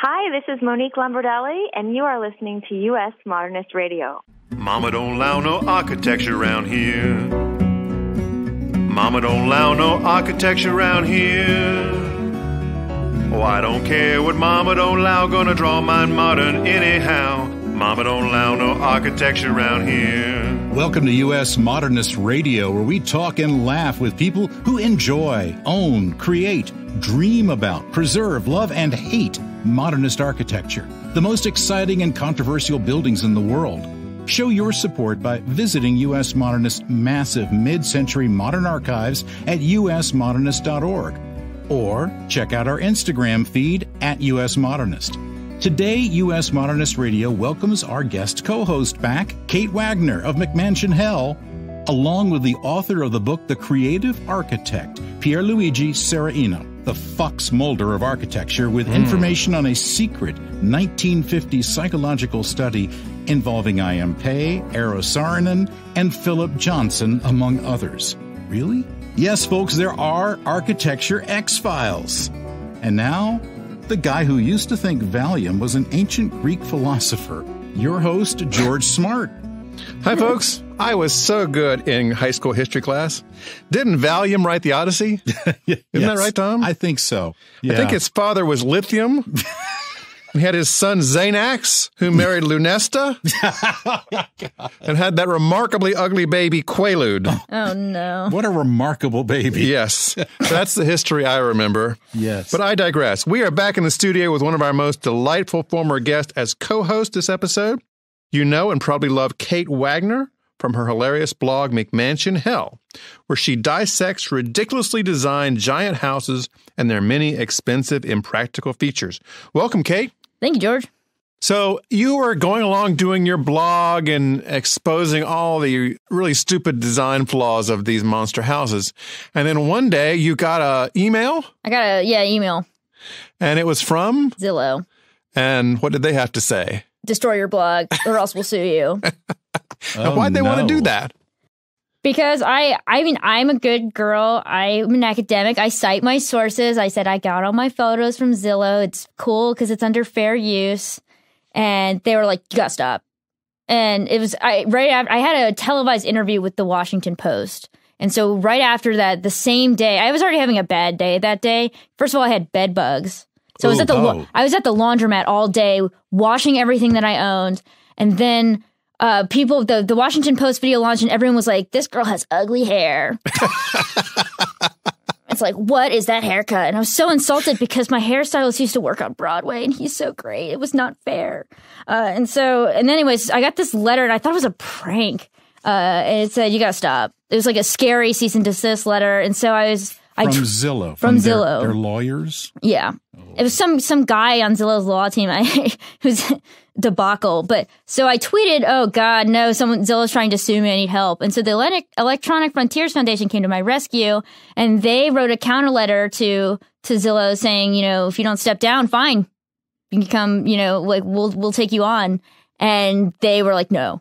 Hi, this is Monique Lombardelli, and you are listening to US Modernist Radio. Mama don't allow no architecture around here. Mama don't allow no architecture around here. Oh, I don't care what Mama don't allow, gonna draw mine modern anyhow. Mama don't allow no architecture around here. Welcome to US Modernist Radio, where we talk and laugh with people who enjoy, own, create, dream about, preserve, love, and hate modernist architecture, the most exciting and controversial buildings in the world. Show your support by visiting US Modernist's massive mid-century modern archives at usmodernist.org, or check out our Instagram feed at US Modernist. Today, US Modernist Radio welcomes our guest co-host back, Kate Wagner of McMansion Hell, along with the author of the book The Creative Architect, Pierluigi Serraino, the Fox Mulder of architecture, with information on a secret 1950s psychological study involving I.M. Pei, Eero Saarinen, and Philip Johnson, among others. Really? Yes, folks, there are architecture X-Files. And now, the guy who used to think Valium was an ancient Greek philosopher, your host, George Smart. Hi, folks. I was so good in high school history class. Didn't Valium write the Odyssey? Isn't that right, Tom? I think so. Yeah. I think his father was Lithium. He had his son Xanax, who married Lunesta, and had that remarkably ugly baby Quaalude. Oh, no. What a remarkable baby. Yes. That's the history I remember. Yes. But I digress. We are back in the studio with one of our most delightful former guests as co-host this episode. You know and probably love Kate Wagner from her hilarious blog McMansion Hell, where she dissects ridiculously designed giant houses and their many expensive, impractical features. Welcome, Kate. Thank you, George. So you were going along doing your blog and exposing all the really stupid design flaws of these monster houses. And then one day you got an email? I got a, email. And it was from? Zillow. And what did they have to say? Destroy your blog or else we'll sue you. Why'd they want to do that? Because I'm a good girl. I'm an academic. I cite my sources. I said I got all my photos from Zillow. It's cool because it's under fair use. And they were like, you gotta stop. And it was right after I had a televised interview with the Washington Post. And so right after that, the same day, I was already having a bad day that day. First of all, I had bed bugs. So I was at the laundromat all day washing everything that I owned. And then the Washington Post video launched and everyone was like, this girl has ugly hair. It's like, what is that haircut? And I was so insulted because my hairstylist used to work on Broadway and he's so great. It was not fair. And anyways, I got this letter and I thought it was a prank. And it said, you gotta stop. It was like a scary cease and desist letter. And so From Zillow. From Zillow. Their lawyers? Yeah. It was some guy on Zillow's law team who's debacle. But so I tweeted, oh, God, no, Zillow's trying to sue me. I need help. And so the Electronic Frontiers Foundation came to my rescue and they wrote a counter letter to Zillow saying, if you don't step down, fine. You can come, we'll take you on. And they were like, no.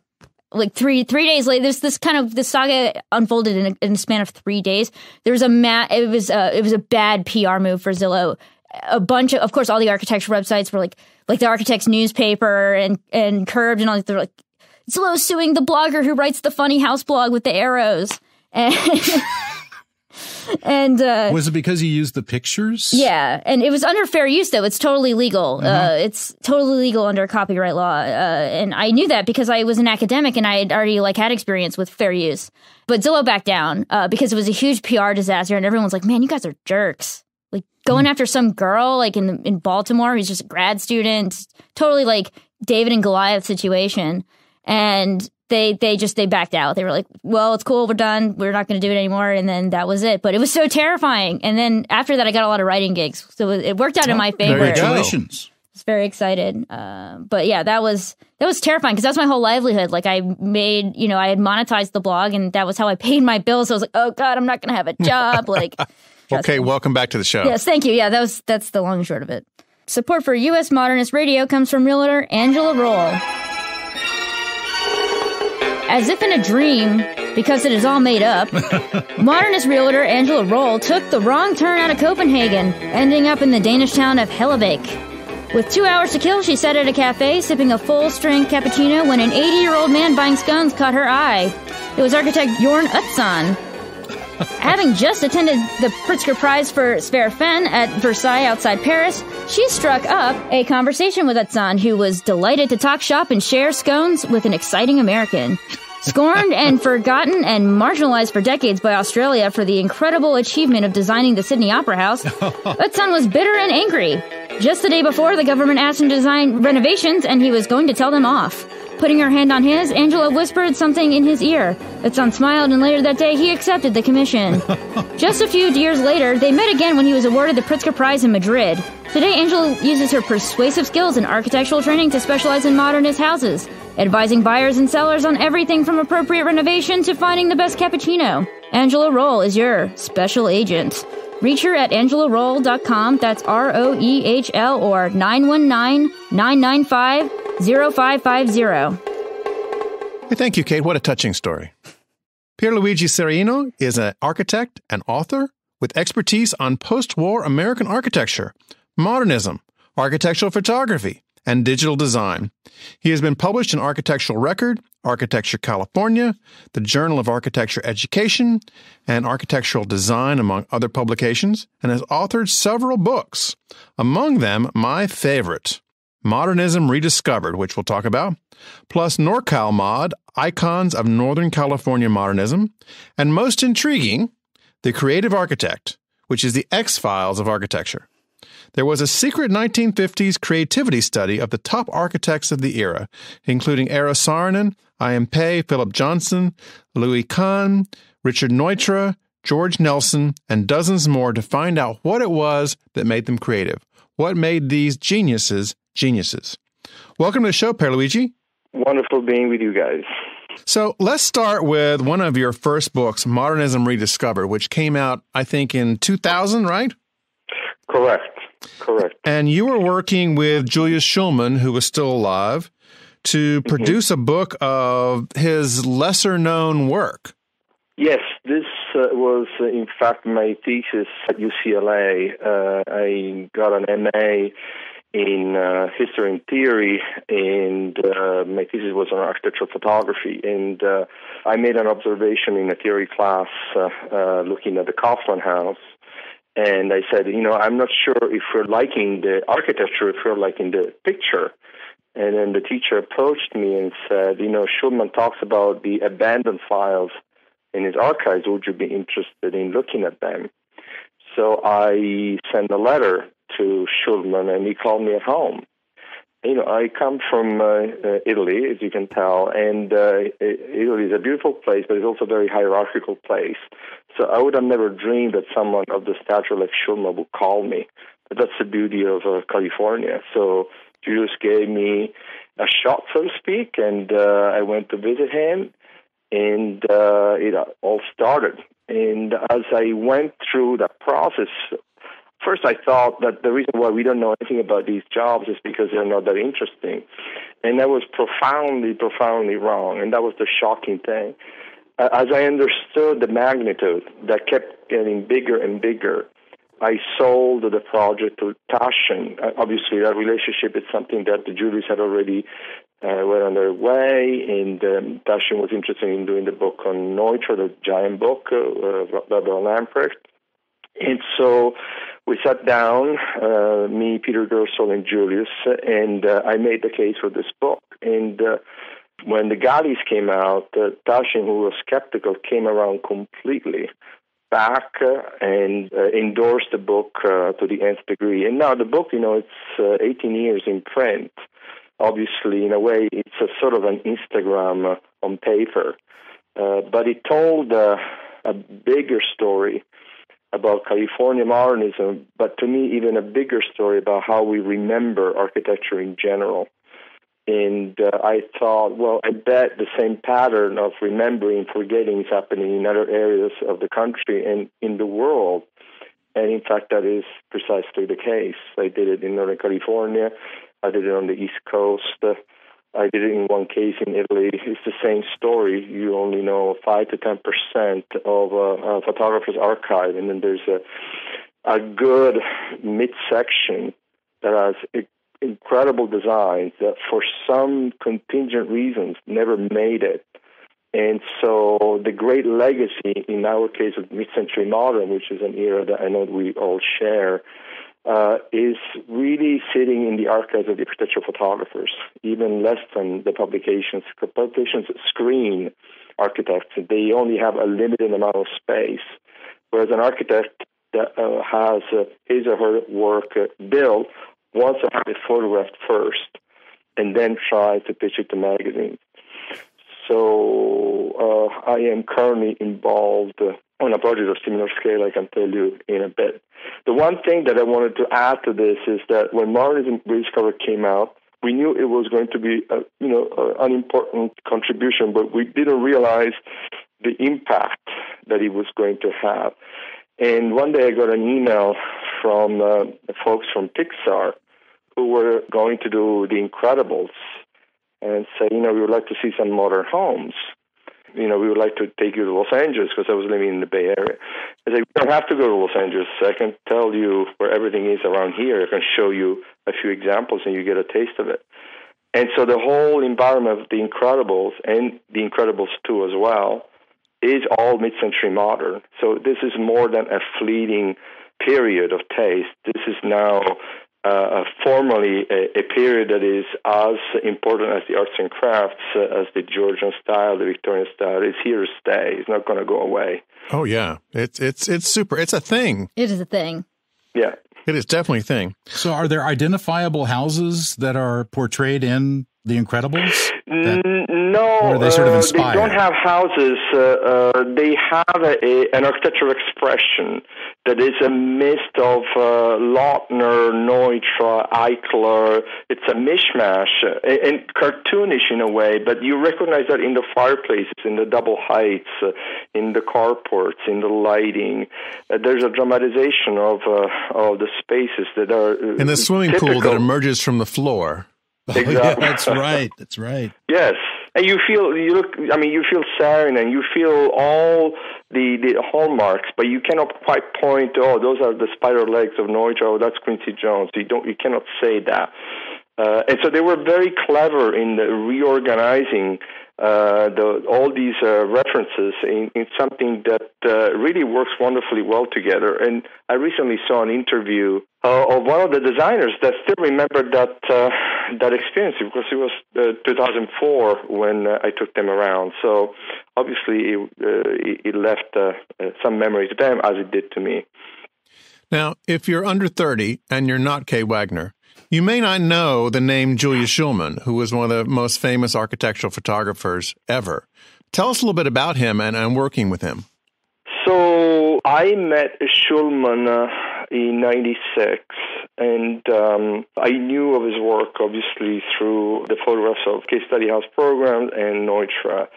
Like three days later, this saga unfolded in a span of 3 days. There was it was a bad PR move for Zillow. A bunch of course, all the architecture websites were like the Architect's Newspaper and Curbed and all. They're like, Zillow suing the blogger who writes the funny house blog with the arrows. And was it because he used the pictures? Yeah, and it was under fair use, though. It's totally legal. It's totally legal under copyright law. And I knew that because I was an academic and I had already had experience with fair use. But Zillow backed down because it was a huge PR disaster, and everyone's like, "Man, you guys are jerks!" Like going after some girl in Baltimore who's just a grad student, totally like David and Goliath situation, and. They backed out. They were like, well, it's cool. We're done. We're not going to do it anymore. And then that was it. But it was so terrifying. And then after that, I got a lot of writing gigs. So it worked out in my favor. Congratulations. I was very excited. But yeah, that was terrifying because that's my whole livelihood. Like I made, I had monetized the blog and that was how I paid my bills. So I was like, oh God, I'm not going to have a job. Okay. Welcome back to the show. Yes. Thank you. Yeah, that's the long and short of it. Support for US Modernist Radio comes from realtor Angela Roll. As if in a dream, because it is all made up, modernist realtor Angela Roll took the wrong turn out of Copenhagen, ending up in the Danish town of Hellebæk. With 2 hours to kill, she sat at a cafe sipping a full-strength cappuccino when an 80-year-old man buying scones caught her eye. It was architect Jorn Utzon. Having just attended the Pritzker Prize for Sverfen at Versailles outside Paris, she struck up a conversation with Utzon, who was delighted to talk shop and share scones with an exciting American. Scorned and forgotten and marginalized for decades by Australia for the incredible achievement of designing the Sydney Opera House, Utzon was bitter and angry. Just the day before, the government asked him to design renovations, and he was going to tell them off. Putting her hand on his, Angela whispered something in his ear. Utzon smiled, and later that day, he accepted the commission. Just a few years later, they met again when he was awarded the Pritzker Prize in Madrid. Today, Angela uses her persuasive skills and architectural training to specialize in modernist houses, advising buyers and sellers on everything from appropriate renovation to finding the best cappuccino. Angela Roll is your special agent. Reach her at angelaroll.com, that's ROEHL, or 919-995-0550. Hey, thank you, Kate. What a touching story. Pierluigi Serraino is an architect and author with expertise on post-war American architecture, modernism, architectural photography, and digital design. He has been published in Architectural Record, Architecture California, the Journal of Architecture Education, and Architectural Design, among other publications, and has authored several books. Among them, my favorite, Modernism Rediscovered, which we'll talk about, plus NorCal Mod, Icons of Northern California Modernism, and most intriguing, The Creative Architect, which is the XFiles of Architecture. There was a secret 1950s creativity study of the top architects of the era, including Eero Saarinen, I.M. Pei, Philip Johnson, Louis Kahn, Richard Neutra, George Nelson, and dozens more to find out what it was that made them creative, what made these geniuses geniuses. Welcome to the show, Pierluigi. Wonderful being with you guys. So let's start with one of your first books, Modernism Rediscovered, which came out, I think, in 2000, right? Correct. And you were working with Julius Shulman, who was still alive, to produce a book of his lesser-known work. Yes, this was, in fact, my thesis at UCLA. I got an MA in history and theory, and my thesis was on architectural photography. And I made an observation in a theory class looking at the Kaufman House. And I said, I'm not sure if we're liking the architecture, if we're liking the picture. And then the teacher approached me and said, Shulman talks about the abandoned files in his archives. Would you be interested in looking at them? So I sent a letter to Shulman, and he called me at home. I come from Italy, as you can tell, and Italy is a beautiful place, but it's also a very hierarchical place. So I would have never dreamed that someone of the stature like Shulman would call me. But that's the beauty of California. So Julius gave me a shot, so to speak, and I went to visit him, and it all started. And as I went through that process, first I thought that the reason why we don't know anything about these jobs is because they're not that interesting. And I was profoundly wrong, and that was the shocking thing. As I understood the magnitude that kept getting bigger and bigger, I sold the project to Taschen. Obviously, that relationship is something that the Julius had already were on their way, and Taschen was interested in doing the book on Neutra, the giant book, Weber Lamprecht. And so we sat down, me, Peter Gersel, and Julius, and I made the case for this book. And when the galleys came out, Taschen, who was skeptical, came around completely back and endorsed the book to the nth degree. And now the book, it's 18 years in print. Obviously, in a way, it's a sort of an Instagram on paper. But it told a bigger story about California modernism, but to me, even a bigger story about how we remember architecture in general. And I thought, well, I bet the same pattern of remembering, forgetting is happening in other areas of the country and in the world. And in fact, that is precisely the case. I did it in Northern California. I did it on the East Coast. I did it in one case in Italy. It's the same story. You only know 5 to 10% of a photographer's archive, and then there's a good midsection that has incredible designs that for some contingent reasons never made it. And so the great legacy, in our case of mid-century modern, which is an era that I know we all share, is really sitting in the archives of the architectural photographers, even less than the publications. Publications screen architects. They only have a limited amount of space, whereas an architect that has his or her work built wants to have it photographed first and then try to pitch it to magazines. So I am currently involved on a project of similar scale. I can tell you in a bit. The one thing that I wanted to add to this is that when Modernism Rediscover came out, we knew it was going to be an important contribution, but we didn't realize the impact that it was going to have. And one day I got an email from folks from Pixar who were going to do The Incredibles and say, we would like to see some modern homes. We would like to take you to Los Angeles, because I was living in the Bay Area. I said, you don't have to go to Los Angeles. I can tell you where everything is around here. I can show you a few examples and you get a taste of it. And so the whole environment of The Incredibles, and The Incredibles 2 as well, is all mid-century modern. So this is more than a fleeting period of taste. This is now formally a period that is as important as the arts and crafts, as the Georgian style, the Victorian style. It's here to stay. It's not going to go away. Oh, yeah. It's super. It's a thing. It is a thing. Yeah. It is definitely a thing. So are there identifiable houses that are portrayed in The Incredibles? No, or are they sort of inspired? They don't have houses. They have an architectural expression that is a mist of Lautner, Neutra, Eichler. It's a mishmash and cartoonish in a way, but you recognize that in the fireplaces, in the double heights, in the carports, in the lighting. There's a dramatization of the spaces that are in the swimming pool that emerges from the floor. Exactly. Oh, yeah, that's right. That's right. Yes. And you feel sarin and you feel all the hallmarks, but you cannot quite point, those are the spider legs of Neutra, or that's Quincy Jones. You cannot say that. And so they were very clever in reorganizing all these references in something that really works wonderfully well together. And I recently saw an interview of one of the designers that still remembered that experience, because it was 2004 when I took them around. So obviously it left some memory to them, as it did to me. Now, if you're under 30 and you're not Kate Wagner, you may not know the name Julius Shulman, who was one of the most famous architectural photographers ever. Tell us a little bit about him and working with him. So I met Shulman in 96, and I knew of his work, obviously, through the photographs of Case Study House programs and Neutra.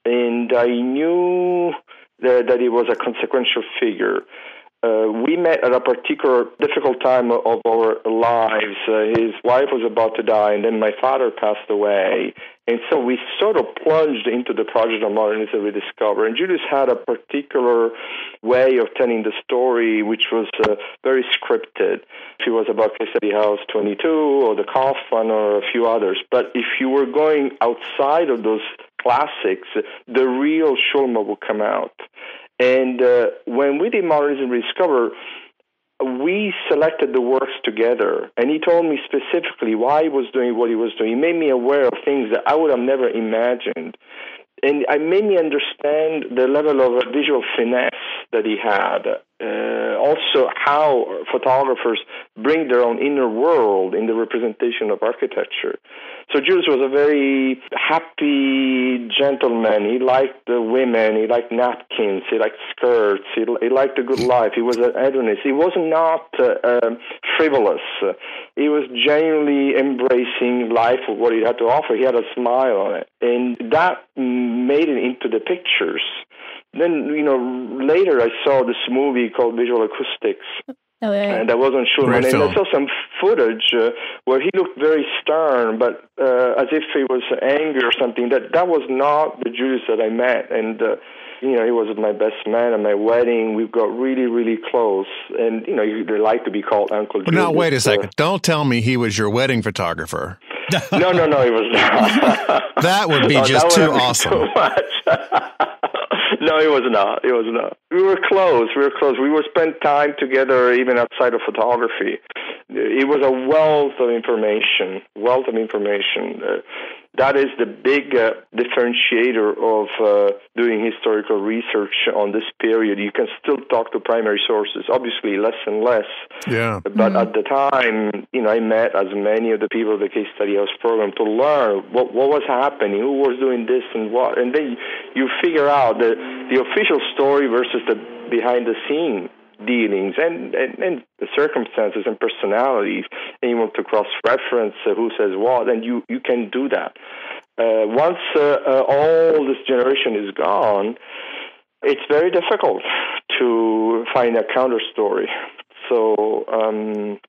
And I knew that he was a consequential figure. We met at a particular difficult time of our lives. His wife was about to die, and then my father passed away. And so we sort of plunged into the project of Modernism Rediscover. And Julius had a particular way of telling the story, which was very scripted. If it was about Case Study House 22 or the Kaufman or a few others. But if you were going outside of those classics, the real Shulman would come out. And when we did Modernism Rediscover, we selected the works together, and he told me specifically why he was doing what he was doing. He made me aware of things that I would have never imagined. And it made me understand the level of visual finesse that he had. Also, how photographers bring their own inner world in the representation of architecture. So Julius was a very happy gentleman. He liked the women. He liked napkins. He liked skirts. He liked a good life. He was an hedonist. He was not frivolous. He was genuinely embracing life of what he had to offer. He had a smile on it. And that made it into the pictures. Then, later I saw this movie called Visual Acoustics. Oh, yeah. And that wasn't Shulman. And I saw some footage where he looked very stern, but as if he was angry or something. That was not the Julius that I met. And He was my best man at my wedding. We got really, really close. And, they like to be called Uncle Julius. Now, wait a second. Don't tell me he was your wedding photographer. No, he was not. That would be just too awesome. Too much. No, he was not. We were close. We would spend time together even outside of photography. It was a wealth of information. That is the big differentiator of doing historical research on this period. You can still talk to primary sources, obviously less and less. Yeah. But at the time, I met as many of the people of the Case Study House program to learn what was happening, who was doing this and what. And then you figure out the official story versus the behind-the-scene dealings and the circumstances and personalities, and you want to cross-reference who says what, and you can do that. Once all this generation is gone, it's very difficult to find a counter story. So,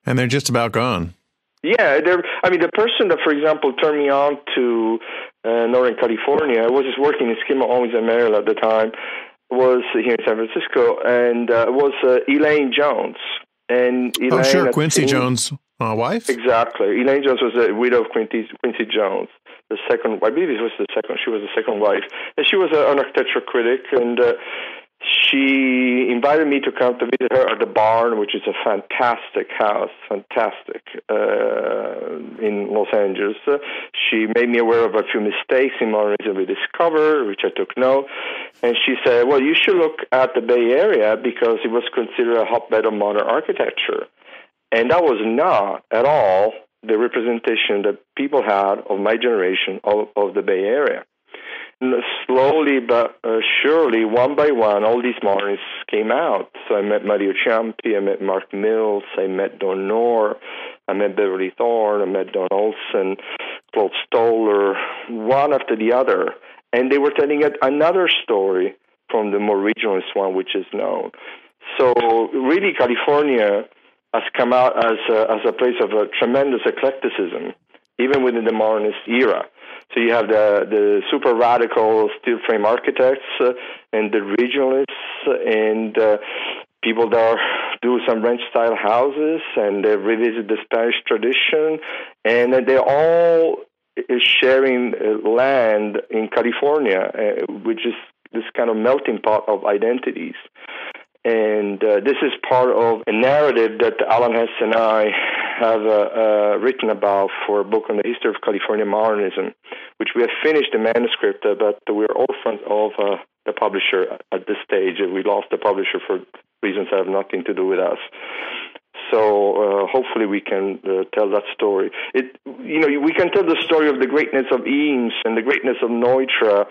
and they're just about gone. Yeah, the person that, for example, turned me on to Northern California, I was just working in Skidmore, Owings and Merrill at the time, was here in San Francisco, and was Elaine Jones. And Elaine, Quincy Jones' wife? Exactly. Elaine Jones was the widow of Quincy Jones, the second, I believe it was the second, she was the second wife. And she was an architecture critic, and she invited me to come to visit her at the Barn, which is a fantastic house, in Los Angeles. She made me aware of a few mistakes in Modernism Rediscover, which I took note. And she said, well, you should look at the Bay Area because it was considered a hotbed of modern architecture. And that was not at all the representation that people had of my generation of the Bay Area. And slowly but surely, one by one, all these modernists came out. So I met Mario Ciampi, I met Mark Mills, I met Don Knorr, I met Beverly Thorne, I met Don Olson, Claude Stoller, one after the other. And they were telling another story from the more regionalist one, which is known. So really, California has come out as a place of a tremendous eclecticism, even within the modernist era. So you have the super radical steel frame architects and the regionalists and people that do some ranch style houses, and they revisit the Spanish tradition, and they're all sharing land in California, which is this kind of melting pot of identities. And this is part of a narrative that Alan Hess and I have written about for a book on the history of California modernism, which we have finished the manuscript, but we're orphans of the publisher at this stage. We lost the publisher for reasons that have nothing to do with us. So hopefully we can tell that story. We can tell the story of the greatness of Eames and the greatness of Neutra,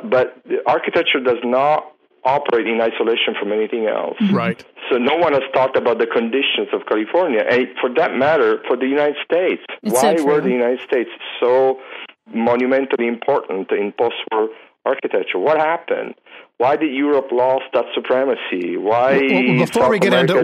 but architecture does not operate in isolation from anything else. Right. So no one has talked about the conditions of California, and for that matter, for the United States. Why were the United States so monumentally important in post-war architecture? What happened? Why did Europe lost that supremacy? Why? Well, before we get into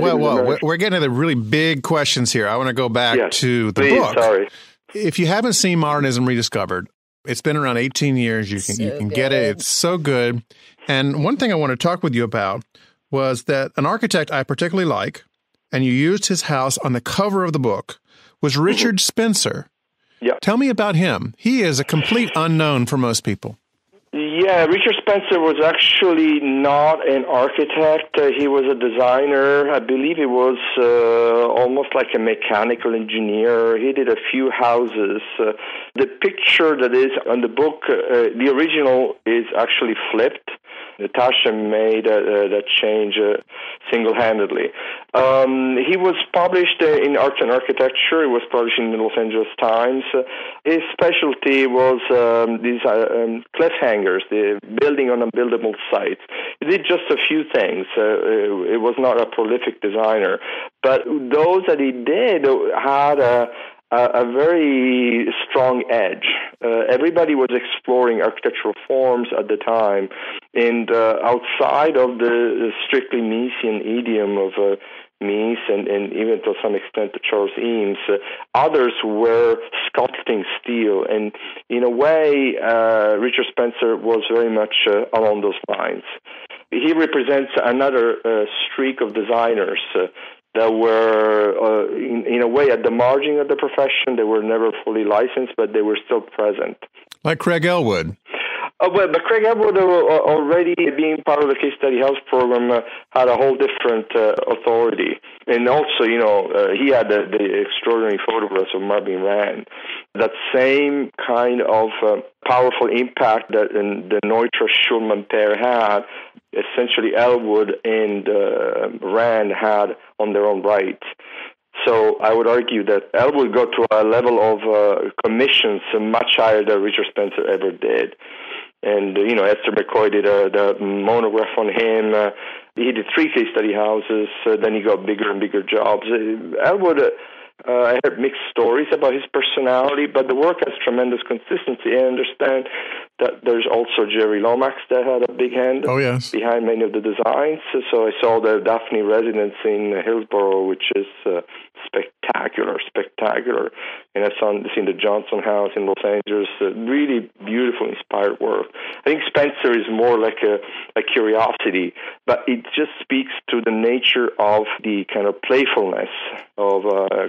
we're getting to the really big questions here. I want to go back to the book. Sorry. If you haven't seen Modernism Rediscovered, it's been around 18 years. You can get it. It's so good. And one thing I want to talk with you about was that an architect I particularly like, and you used his house on the cover of the book, was Richard Spencer. Yeah. Tell me about him. He is a complete unknown for most people. Yeah, Richard Spencer was actually not an architect. He was a designer. I believe he was almost like a mechanical engineer. He did a few houses. The picture that is on the book, the original is actually flipped. Natasha made that change single-handedly. He was published in Arts and Architecture. He was published in the Los Angeles Times. His specialty was these cliffhangers, the building on unbuildable sites. He did just a few things. It was not a prolific designer. But those that he did had a very strong edge. Everybody was exploring architectural forms at the time, and outside of the strictly Miesian idiom of Mies and even to some extent Charles Eames, others were sculpting interesting steel. And in a way, Richard Spencer was very much along those lines. He represents another streak of designers that were, in a way, at the margin of the profession. They were never fully licensed, but they were still present. Like Craig Elwood. But Craig Elwood, already being part of the Case Study House program, had a whole different authority. And also, he had the extraordinary photographs of Marvin Rand. That same kind of powerful impact that the Neutra-Shulman pair had, essentially Elwood and Rand had on their own right. So I would argue that Elwood got to a level of commissions much higher than Richard Spencer ever did. And, Esther McCoy did the monograph on him. He did 3 case study houses. Then he got bigger and bigger jobs. Elwood, I heard mixed stories about his personality, but the work has tremendous consistency. I understand that there's also Jerry Lomax that had a big hand behind many of the designs. So I saw the Daphne residence in Hillsborough, which is spectacular. And I've seen the Johnson House in Los Angeles. Really beautiful, inspired work. I think Spencer is more like a curiosity, but it just speaks to the nature of the kind of playfulness of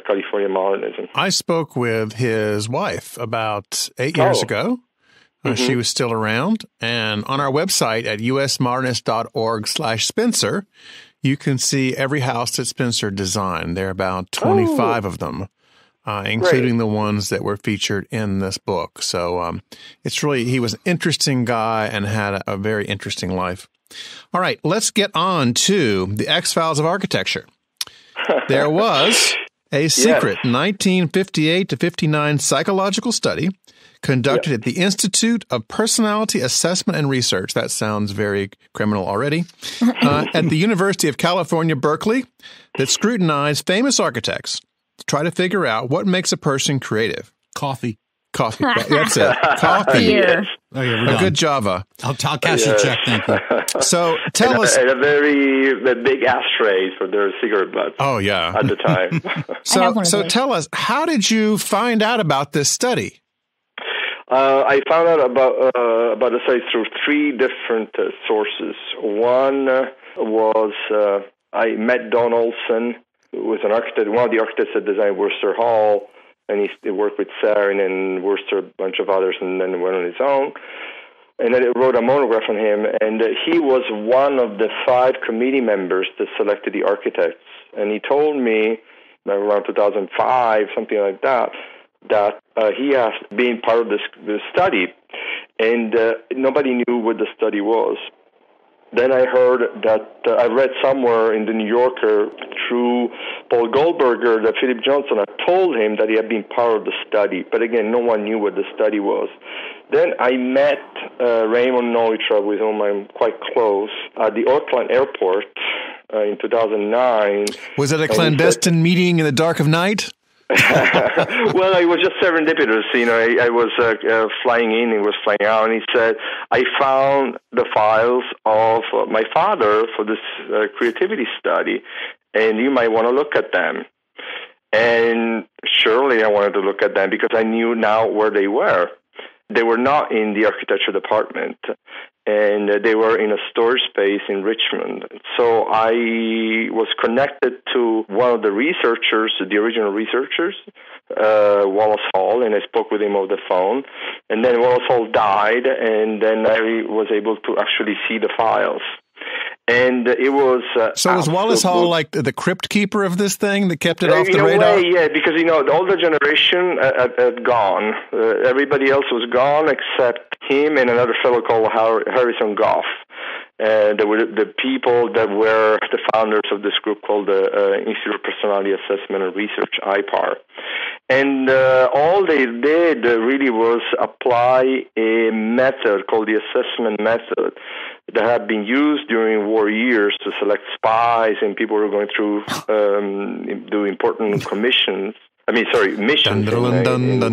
California modernism. I spoke with his wife about 8 years ago. She was still around. And on our website at usmodernist.org/Spencer, you can see every house that Spencer designed. There are about 25 of them, including the ones that were featured in this book. So it's really, he was an interesting guy and had a very interesting life. All right, let's get on to the XFiles of Architecture. There was a secret 1958 to 59 psychological study conducted at the Institute of Personality Assessment and Research. That sounds very criminal already. At the University of California, Berkeley, that scrutinized famous architects to try to figure out what makes a person creative. Coffee. That's it. Coffee. Beer. Oh, yeah, a good Java. I'll cash your check, thank you. So tell us. And a very big ashtray for their cigarette butts. Oh, yeah. At the time. So tell us, how did you find out about this study? I found out about the study through 3 different sources. One was I met Don Olson, who was an architect, one of the architects that designed Worcester Hall, and he worked with Sarin and Worcester, a bunch of others, and then went on his own. And then I wrote a monograph on him, and he was one of the 5 committee members that selected the architects. And he told me, around 2005, something like that he has been part of this study, and nobody knew what the study was. Then I heard that I read somewhere in the New Yorker through Paul Goldberger that Philip Johnson had told him that he had been part of the study, but again, no one knew what the study was. Then I met Raymond Neutra, with whom I'm quite close, at the Oakland airport in 2009. Was it a clandestine meeting in the dark of night? Well, it was just serendipitous. I was flying in, he was flying out, and he said, I found the files of my father for this creativity study, and you might want to look at them. And surely I wanted to look at them because I knew now where they were. They were not in the architecture department, and they were in a storage space in Richmond. So I was connected to one of the researchers, the original researchers, Wallace Hall, and I spoke with him over the phone. And then Wallace Hall died, and then I was able to actually see the files. And it was... So was Wallace Hall like the crypt keeper of this thing that kept it off the radar? In a way, yeah, because, the older generation had gone. Everybody else was gone except him and another fellow called Harrison Goff. They were the people that were the founders of this group called the Institute of Personality Assessment and Research, IPAR. And all they did really was apply a method called the assessment method that had been used during war years to select spies and people who were going through do important missions in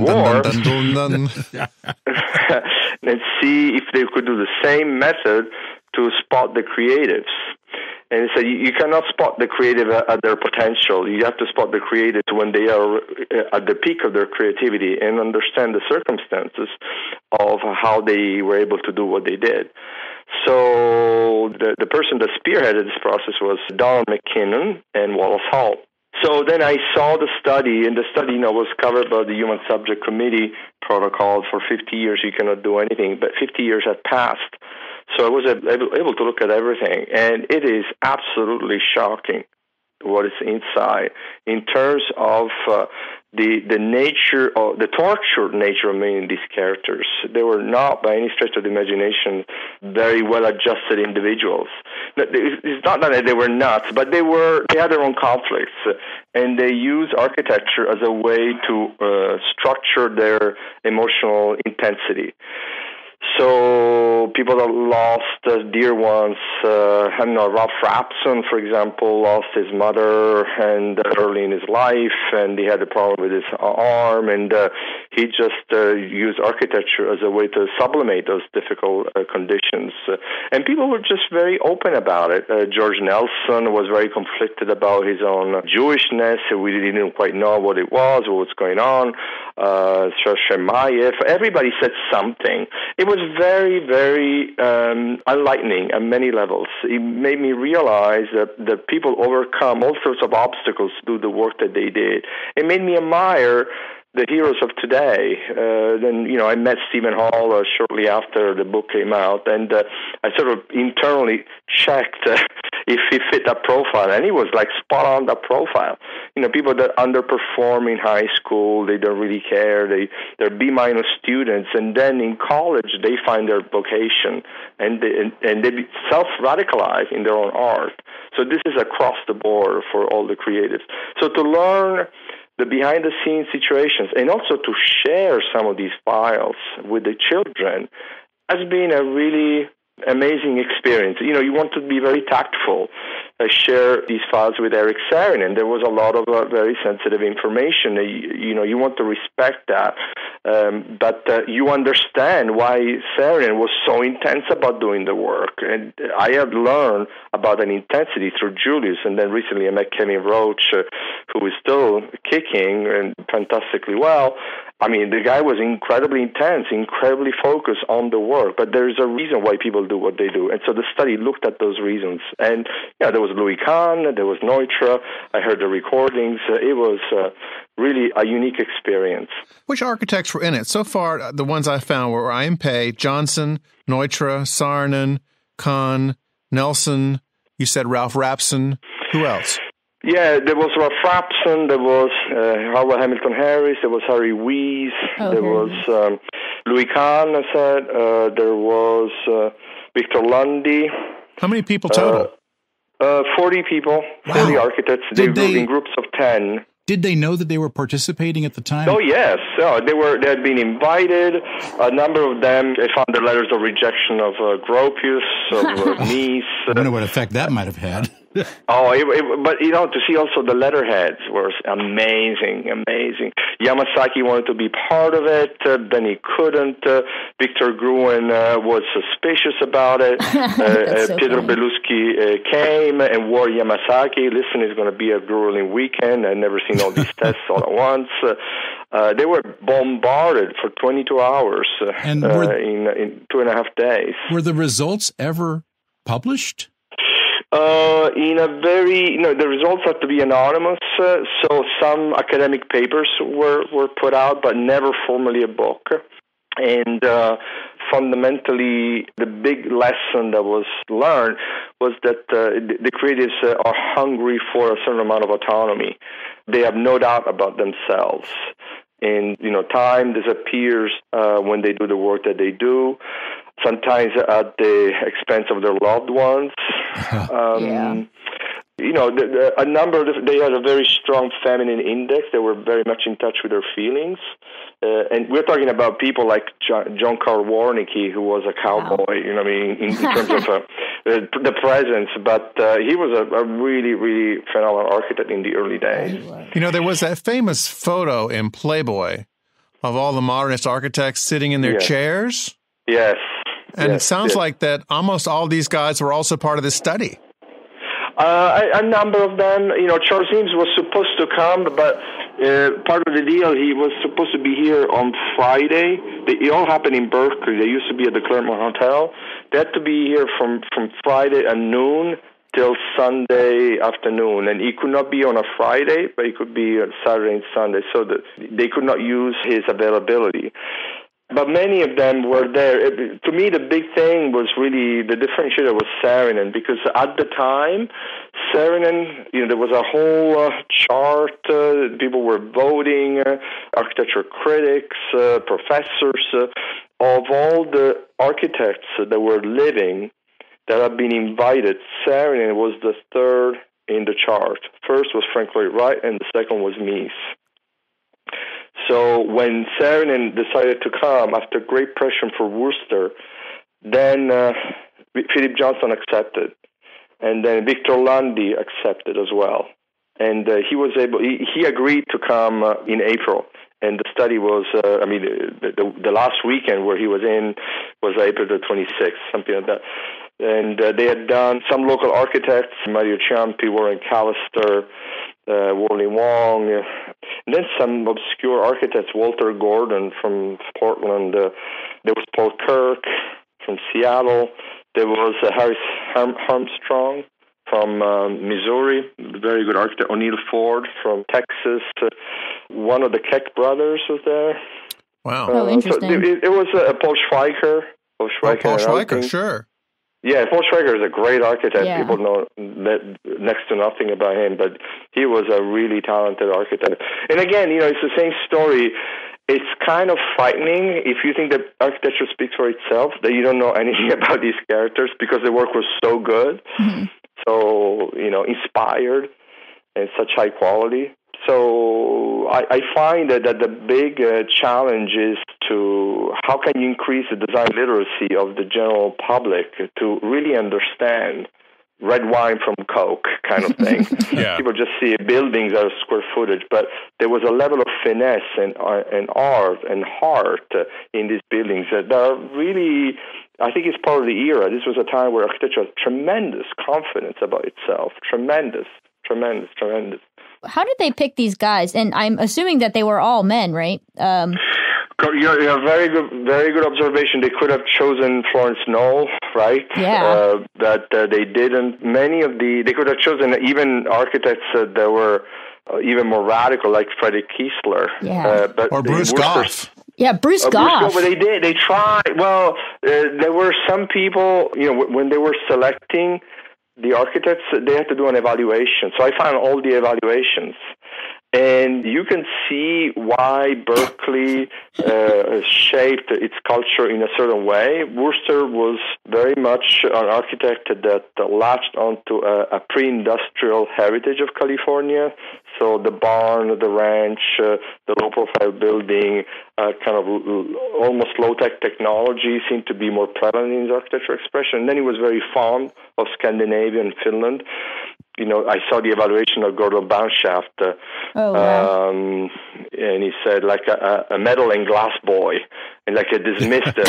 war, and see if they could do the same method to spot the creatives. And he said you cannot spot the creative at their potential. You have to spot the creatives when they are at the peak of their creativity and understand the circumstances of how they were able to do what they did. So the person that spearheaded this process was Donald McKinnon and Wallace Hall. So then I saw the study, and the study was covered by the Human Subject Committee protocol. For 50 years you cannot do anything, but 50 years had passed. So I was able to look at everything, and it is absolutely shocking what is inside in terms of the nature, of the tortured nature of many of these characters. They were not, by any stretch of the imagination, very well-adjusted individuals. It's not that they were nuts, but they had their own conflicts, and they used architecture as a way to structure their emotional intensity. So people that lost dear ones, Ralph Rapson, for example, lost his mother and early in his life, and he had a problem with his arm, and he just used architecture as a way to sublimate those difficult conditions. And people were just very open about it. George Nelson was very conflicted about his own Jewishness. We didn't quite know what it was, what was going on. Shemayev, everybody said something. It was very, very enlightening on many levels. It made me realize that people overcome all sorts of obstacles to do the work that they did. It made me admire the heroes of today. Then, I met Stephen Hall shortly after the book came out, and I sort of internally checked if he fit that profile, and he was like spot on that profile. People that underperform in high school, they don't really care, they're B- students, and then in college they find their vocation, and they self-radicalize in their own art. So this is across the board for all the creatives. So to learn the behind-the-scenes situations, and also to share some of these files with the children, has been a really amazing experience. You want to be very tactful. I share these files with Eric Saarinen. There was a lot of very sensitive information. You want to respect that. But you understand why Saarinen was so intense about doing the work. And I have learned about an intensity through Julius. And then recently I met Kevin Roach, who is still kicking and fantastically well. I mean, the guy was incredibly intense, incredibly focused on the work, but there is a reason why people do what they do. And so the study looked at those reasons. And there was Louis Kahn, there was Neutra, I heard the recordings. It was really a unique experience. Which architects were in it? So far, the ones I found were Impey, Johnson, Neutra, Saarinen, Kahn, Nelson, you said Ralph Rapson. Who else? Yeah, there was Ralph Rapson, there was Howard Hamilton Harris, there was Harry Weiss, there was Louis Kahn, I said, there was Victor Lundy. How many people total? 40 people, 40 architects. They grew in groups of 10. Did they know that they were participating at the time? Oh, yes. They had been invited. A number of them, they found the letters of rejection of Gropius, of Mies. I wonder what effect that might have had. But to see also the letterheads was amazing. Yamasaki wanted to be part of it, then he couldn't. Victor Gruen was suspicious about it. Pietro Belluschi came and warned Yamasaki, listen, it's going to be a grueling weekend. I've never seen all these tests all at once. They were bombarded for 22 hours in 2.5 days. Were the results ever published? The results have to be anonymous. So some academic papers were put out, but never formally a book. And fundamentally, the big lesson that was learned was that the creatives are hungry for a certain amount of autonomy. They have no doubt about themselves. And, time disappears when they do the work that they do, sometimes at the expense of their loved ones. A number of they had a very strong feminine index. They were very much in touch with their feelings. And we're talking about people like John Carl Warnicki, who was a cowboy, in terms of the presence. But he was a really, really phenomenal architect in the early days. There was that famous photo in Playboy of all the modernist architects sitting in their chairs. Yes. And it sounds like that almost all these guys were also part of this study. A number of them. Charles Eames was supposed to come, but part of the deal, he was supposed to be here on Friday. It all happened in Berkeley. They used to be at the Claremont Hotel. They had to be here from Friday at noon till Sunday afternoon, and he could not be on a Friday, but he could be on Saturday and Sunday, so that they could not use his availability. But many of them were there. To me, the big thing was really the differentiator was Saarinen, because at the time, Saarinen, there was a whole chart. People were voting, architecture critics, professors, of all the architects that were living that had been invited. Saarinen was the third in the chart. First was Frank Lloyd Wright, and the second was Mies. So when Saarinen decided to come, after great pressure for Worcester, then Philip Johnson accepted, and then Victor Landi accepted as well. And he was able. He agreed to come in April, and the study was. The last weekend where he was in was April the 26th, something like that. And they had done some local architects, Mario Ciampi, Warren Callister, Worley Wong, and then some obscure architects, Walter Gordon from Portland. There was Paul Kirk from Seattle. There was Harris Armstrong from Missouri, very good architect. O'Neill Ford from Texas. One of the Keck brothers was there. Wow. Interesting. So it was Paul Schweiker. Paul Schweiker, sure. Yeah, Paul Schweiker is a great architect. Yeah. People know next to nothing about him, but he was a really talented architect. And again, it's the same story. It's kind of frightening if you think that architecture speaks for itself, that you don't know anything about these characters because the work was so good, so, inspired and such high quality. So I find that the big challenge is to how can you increase the design literacy of the general public to really understand red wine from Coke kind of thing. Yeah. People just see buildings as square footage, but there was a level of finesse and art and heart in these buildings that are really, I think it's part of the era. This was a time where architecture had tremendous confidence about itself. Tremendous. How did they pick these guys? And I'm assuming that they were all men, right? You're very good observation. They could have chosen Florence Knoll, right? Yeah. That they didn't. They could have chosen even architects that were even more radical, like Frederick Kiesler. Yeah. Or Bruce Goff. Yeah, Bruce Goff. But they did. They tried. Well, there were some people, when they were selecting the architects, they had to do an evaluation. So I found all the evaluations. And you can see why Berkeley shaped its culture in a certain way. Worcester was very much an architect that latched onto a pre-industrial heritage of California. So the barn, the ranch, the low-profile building, kind of almost low-tech technology seemed to be more prevalent in his architectural expression. And then he was very fond of Scandinavia and Finland. I saw the evaluation of Gordon Banshaft, and he said like a metal and glass boy, and like dismissed the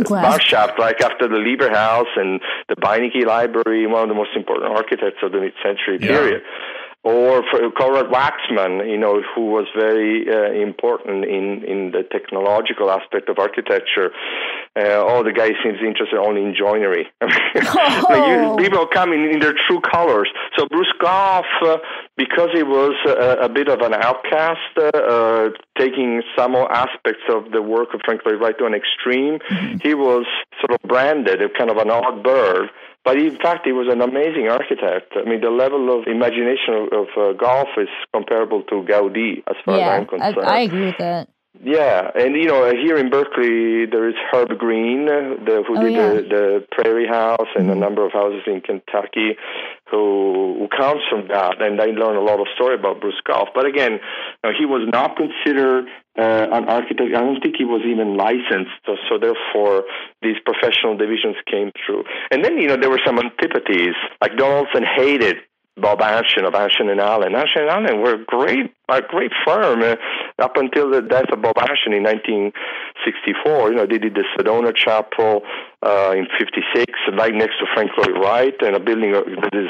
Banshaft like after the Lieber House and the Beinecke Library, one of the most important architects of the mid-century period. Or for Conrad Waxman, who was very important in the technological aspect of architecture. The guy seems interested only in joinery. People come in their true colors. So Bruce Goff, because he was a bit of an outcast, taking some aspects of the work of Frank Lloyd Wright to an extreme, he was sort of branded a kind of an odd bird. But in fact, he was an amazing architect. I mean, the level of imagination of Goff is comparable to Gaudí, as far as I'm concerned. I agree with that. Yeah, and here in Berkeley, there is Herb Green, who did the Prairie House and a number of houses in Kentucky, who comes from that, and I learned a lot of story about Bruce Goff. But again, he was not considered an architect. I don't think he was even licensed, so therefore these professional divisions came through. And then, there were some antipathies, like Donaldson hated Bob Anshin of Anshin and Allen. Anshin and Allen were a great firm up until the death of Bob Anshin in 1964. They did the Sedona Chapel in 56, right next to Frank Lloyd Wright, and a building that is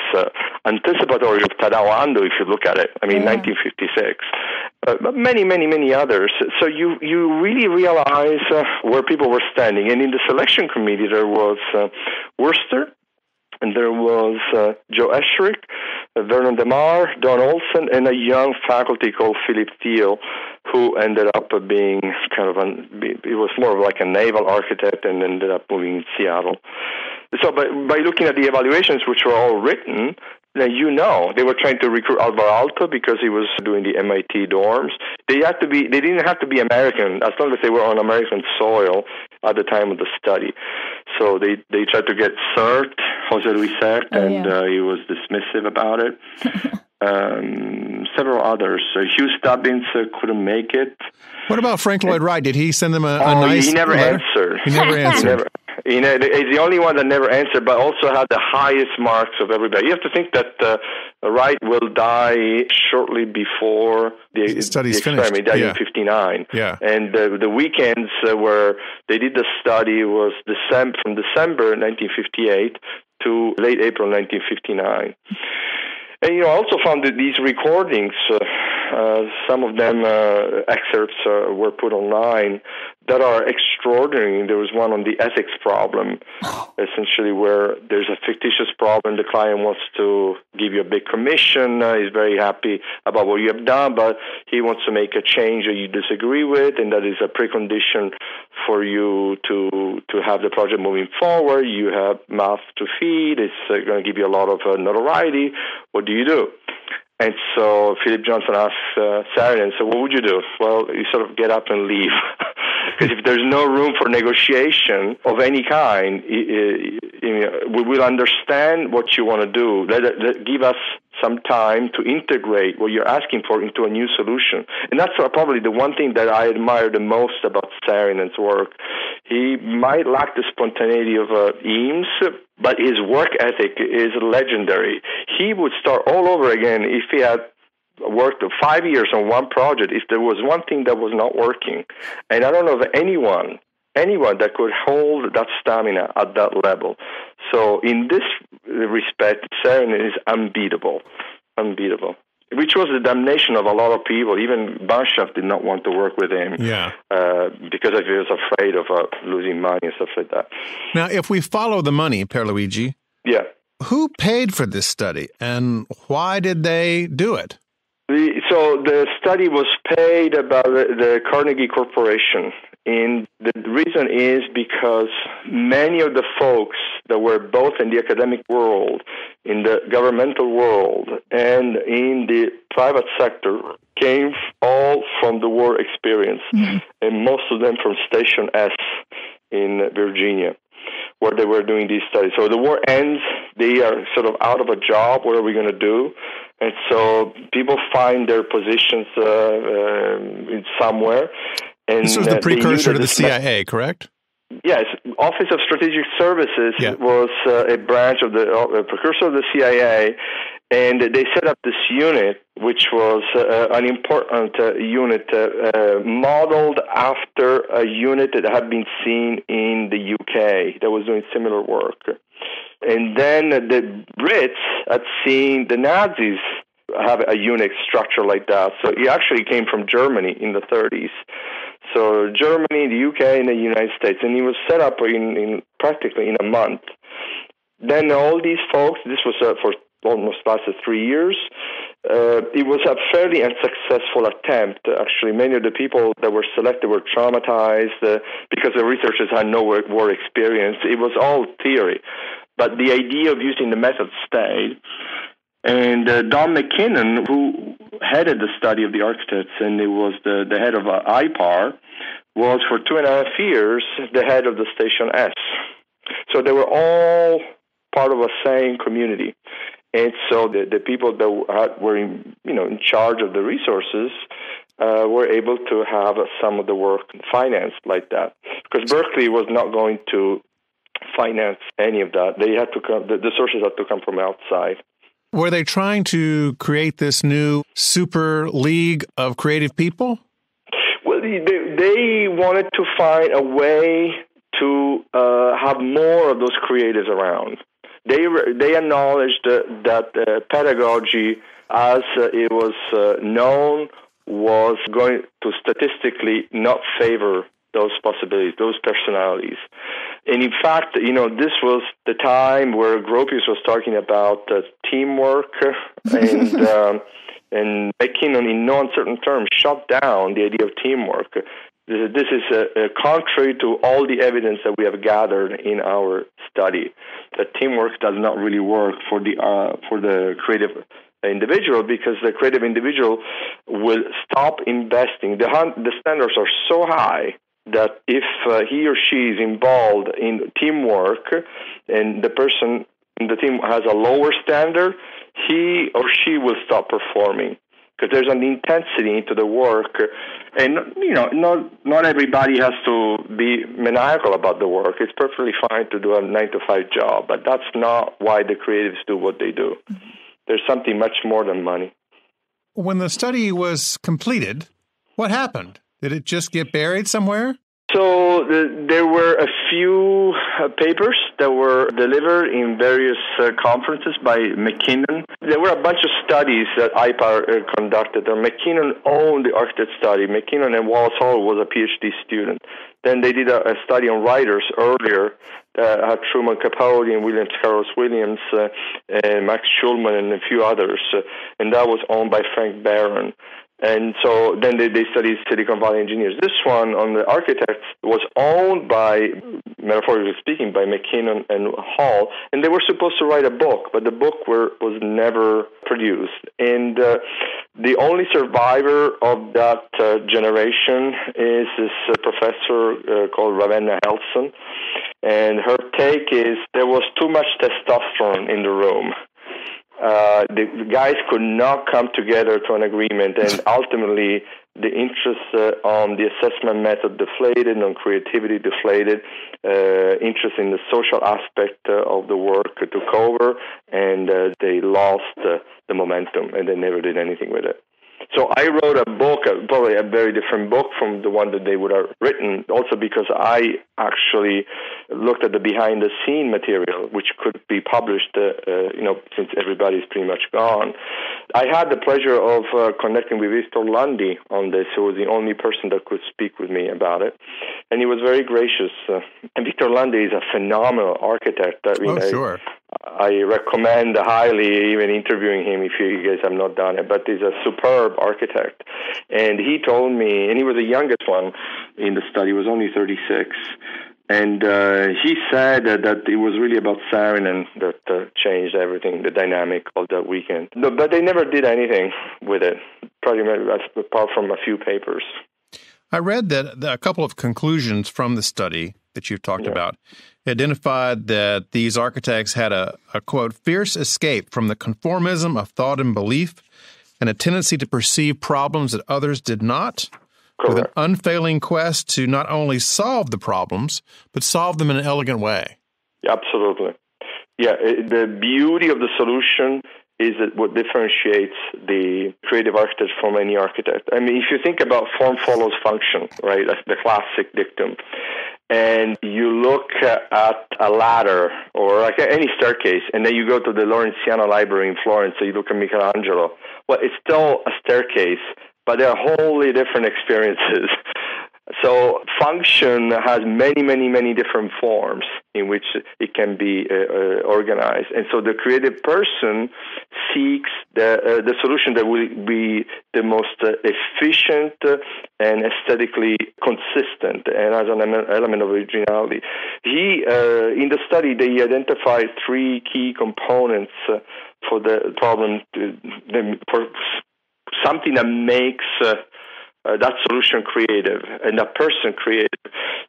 anticipatory of Tadao Ando, if you look at it. 1956. But many others. So you really realize where people were standing. And in the selection committee, there was Worcester, and there was Joe Escherick, Vernon DeMar, Don Olson, and a young faculty called Philip Thiel, who ended up being he was more of like a naval architect and ended up moving in Seattle. So by looking at the evaluations, which were all written, they were trying to recruit Alvar Aalto because he was doing the MIT dorms. They didn't have to be American as long as they were on American soil at the time of the study. So they tried to get Sert, Jose Luis Sert, and he was dismissive about it. Several others. Hugh Stubbins couldn't make it. What about Frank Lloyd Wright? Did he send them a nice he never letter? answered. He never answered. He's the only one that never answered, but also had the highest marks of everybody. You have to think that Wright will die shortly before the study's experiment. finished. He died in 59. Yeah. And the weekends where they did the study was from December 1958 to late April 1959. And I also found that these recordings, some of them excerpts were put online that are extraordinary. There was one on the ethics problem, essentially where there's a fictitious problem. The client wants to give you a big commission. He's very happy about what you have done, but he wants to make a change that you disagree with, and that is a precondition for you to have the project moving forward. You have mouth to feed. It's going to give you a lot of notoriety. What do you do? And so Philip Johnson asked Serraino, so what would you do? Well, you sort of get up and leave. Because if there's no room for negotiation of any kind, we will understand what you want to do. Give us some time to integrate what you're asking for into a new solution. And that's probably the one thing that I admire the most about Serraino's work. He might lack the spontaneity of Eames, but his work ethic is legendary. He would start all over again if he had worked 5 years on one project, if there was one thing that was not working. And I don't know of anyone that could hold that stamina at that level. So in this respect, Serraino is unbeatable, which was the damnation of a lot of people. Even Banshaft did not want to work with him because he was afraid of losing money and stuff like that. Now, if we follow the money, Pierluigi, who paid for this study and why did they do it? So the study was paid by the Carnegie Corporation. And the reason is because many of the folks that were both in the academic world, in the governmental world, and in the private sector came all from the war experience, and most of them from Station S in Virginia, where they were doing these studies. So the war ends, they are sort of out of a job. What are we going to do? And so people find their positions in somewhere. And this was the precursor to the CIA, correct? Yes. Office of Strategic Services was a branch of the precursor of the CIA, and they set up this unit, which was an important unit modeled after a unit that had been seen in the UK that was doing similar work. And then the Brits had seen the Nazis have a unit structure like that. So it actually came from Germany in the 30s. So Germany, the UK, and the United States. And it was set up in practically in a month. Then all these folks, this was for almost lasted 3 years. It was a fairly unsuccessful attempt. Actually, many of the people that were selected were traumatized because the researchers had no war experience. It was all theory. But the idea of using the method stayed. And Don McKinnon, who headed the study of the architects, and he was the head of IPAR, was for 2.5 years the head of the Station S. So they were all part of a same community. And so the people that were in charge of the resources were able to have some of the work financed like that. Because Berkeley was not going to finance any of that. They had to come, the sources had to come from outside. Were they trying to create this new super league of creative people? Well, they wanted to find a way to have more of those creatives around. They acknowledged that pedagogy, as it was known, was going to statistically not favor those possibilities, those personalities. And in fact, this was the time where Gropius was talking about teamwork, and McKinnon, in no uncertain terms, shut down the idea of teamwork. This is contrary to all the evidence that we have gathered in our study, that teamwork does not really work for the creative individual, because the creative individual will stop investing. The standards are so high that if he or she is involved in teamwork and the person in the team has a lower standard, he or she will stop performing, because there's an intensity into the work. And, not everybody has to be maniacal about the work. It's perfectly fine to do a 9-to-5 job, but that's not why the creatives do what they do. Mm-hmm. There's something much more than money. When the study was completed, what happened? Did it just get buried somewhere? So there were a few papers that were delivered in various conferences by McKinnon. There were a bunch of studies that IPAR conducted. McKinnon owned the architect study. McKinnon and Wallace Hall was a PhD student. Then they did a study on writers earlier, had Truman Capote and William Carlos Williams, and Max Shulman and a few others, and that was owned by Frank Barron. And so then they studied Silicon Valley engineers. This one on the architects was owned by, metaphorically speaking, by McKinnon and Hall, and they were supposed to write a book, but the book was never produced. And the only survivor of that generation is this professor called Ravenna Helson, and her take is there was too much testosterone in the room. The guys could not come together to an agreement, and ultimately the interest on the assessment method deflated, on creativity deflated, interest in the social aspect of the work took over, and they lost the momentum, and they never did anything with it. So I wrote a book, probably a very different book from the one that they would have written, also because I actually looked at the behind-the-scene material, which could be published, since everybody's pretty much gone. I had the pleasure of connecting with Victor Landi on this, who was the only person that could speak with me about it, and he was very gracious. And Victor Landi is a phenomenal architect. Sure. I recommend highly even interviewing him if you guys have not done it, but he's a superb architect. And he told me, and he was the youngest one in the study, he was only 36, and he said that it was really about Saarinen that changed everything, the dynamic of that weekend. But they never did anything with it, probably apart from a few papers. I read that a couple of conclusions from the study that you've talked about identified that these architects had a, quote, fierce escape from the conformism of thought and belief and a tendency to perceive problems that others did not, Correct. with an unfailing quest to not only solve the problems, but solve them in an elegant way. Absolutely. Yeah, the beauty of the solution is that what differentiates the creative architect from any architect. I mean, if you think about form follows function, right, that's the classic dictum, and you look at a ladder or like any staircase, and then you go to the Lawrenziana Library in Florence, so you look at Michelangelo, well, it's still a staircase, but they're wholly different experiences. So function has many, many, many different forms in which it can be organized. And so the creative person seeks the solution that will be the most efficient and aesthetically consistent and has an element of originality. In the study, they identified three key components for the problem, for something that makes that solution creative and that person creative.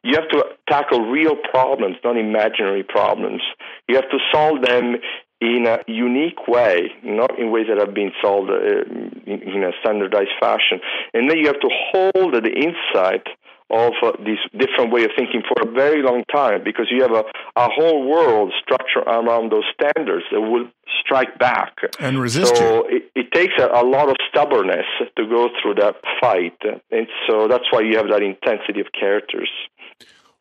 You have to tackle real problems, not imaginary problems. You have to solve them in a unique way, not in ways that have been solved in a standardized fashion. And then you have to hold the insight of this different way of thinking for a very long time, because you have a whole world structured around those standards that will strike back. And resist so you. It takes a lot of stubbornness to go through that fight. And so that's why you have that intensity of characters.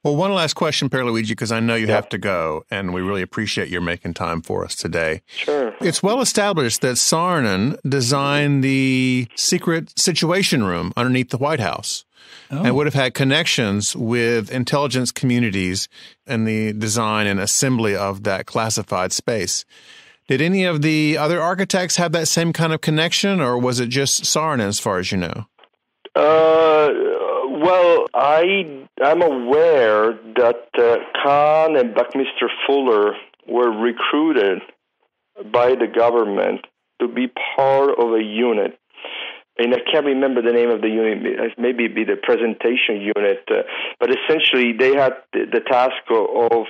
Well, one last question, Pierluigi, because I know you have to go, and we really appreciate your making time for us today. Sure. It's well established that Saarinen designed the secret situation room underneath the White House and would have had connections with intelligence communities in the design and assembly of that classified space. Did any of the other architects have that same kind of connection, or was it just Saarinen as far as you know? Well, I'm aware that Kahn and Buckminster Fuller were recruited by the government to be part of a unit. And I can't remember the name of the unit, maybe it'd be the presentation unit, but essentially they had the task of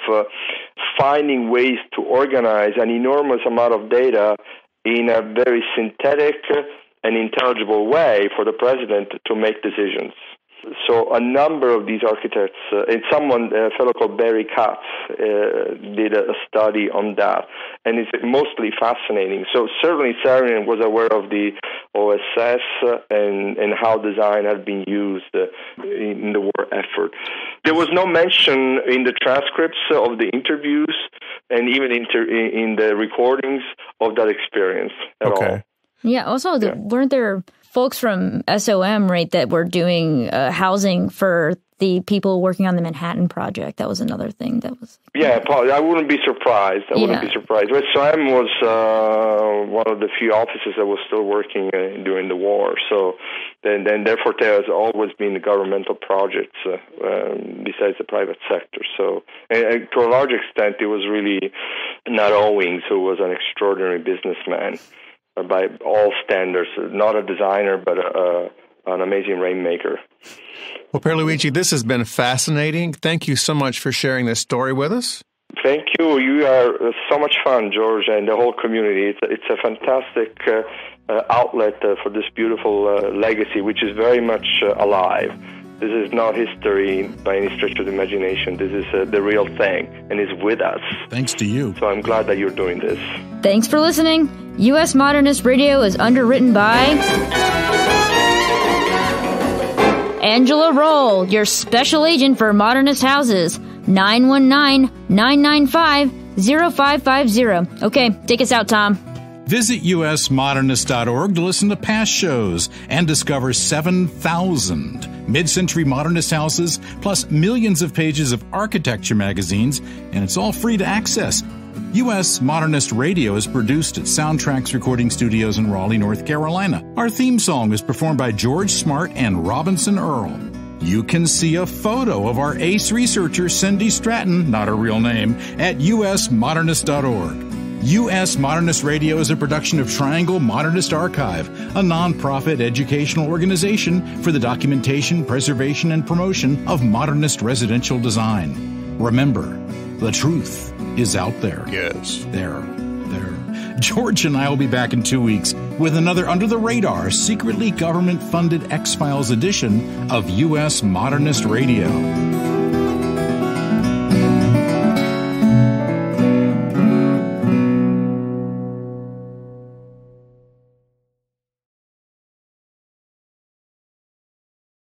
finding ways to organize an enormous amount of data in a very synthetic and intelligible way for the president to make decisions. So a number of these architects, and a fellow called Barry Katz, did a study on that, and it's mostly fascinating. So certainly Saarinen was aware of the OSS and how design had been used in the war effort. There was no mention in the transcripts of the interviews and even in the recordings of that experience at all. Yeah, also, weren't there folks from SOM, right, that were doing housing for the people working on the Manhattan Project? That was another thing that was... Yeah, I wouldn't be surprised. Wouldn't be surprised. But SOM was one of the few offices that was still working during the war. So then therefore, there has always been governmental projects besides the private sector. So and to a large extent, it was really not Owings, who was an extraordinary businessman. By all standards, not a designer, but an amazing rainmaker. Well, Pierluigi, this has been fascinating. Thank you so much for sharing this story with us. Thank you. You are so much fun, George, and the whole community. It's a fantastic outlet for this beautiful legacy, which is very much alive. This is not history by any stretch of the imagination. This is the real thing, and it's with us. Thanks to you. So I'm glad that you're doing this. Thanks for listening. US Modernist Radio is underwritten by Angela Roll, your special agent for modernist houses. 919-995-0550. Okay, take us out, Tom. Visit usmodernist.org to listen to past shows and discover 7,000 mid-century modernist houses, plus millions of pages of architecture magazines, and it's all free to access. US Modernist Radio is produced at Soundtracks Recording Studios in Raleigh, North Carolina. Our theme song is performed by George Smart and Robinson Earl. You can see a photo of our ace researcher, Cindy Stratton, not her real name, at usmodernist.org. US Modernist Radio is a production of Triangle Modernist Archive, a nonprofit educational organization for the documentation, preservation, and promotion of modernist residential design. Remember, the truth is out there. Yes. There. George and I will be back in 2 weeks with another under-the-radar, secretly government-funded XFiles edition of US Modernist Radio.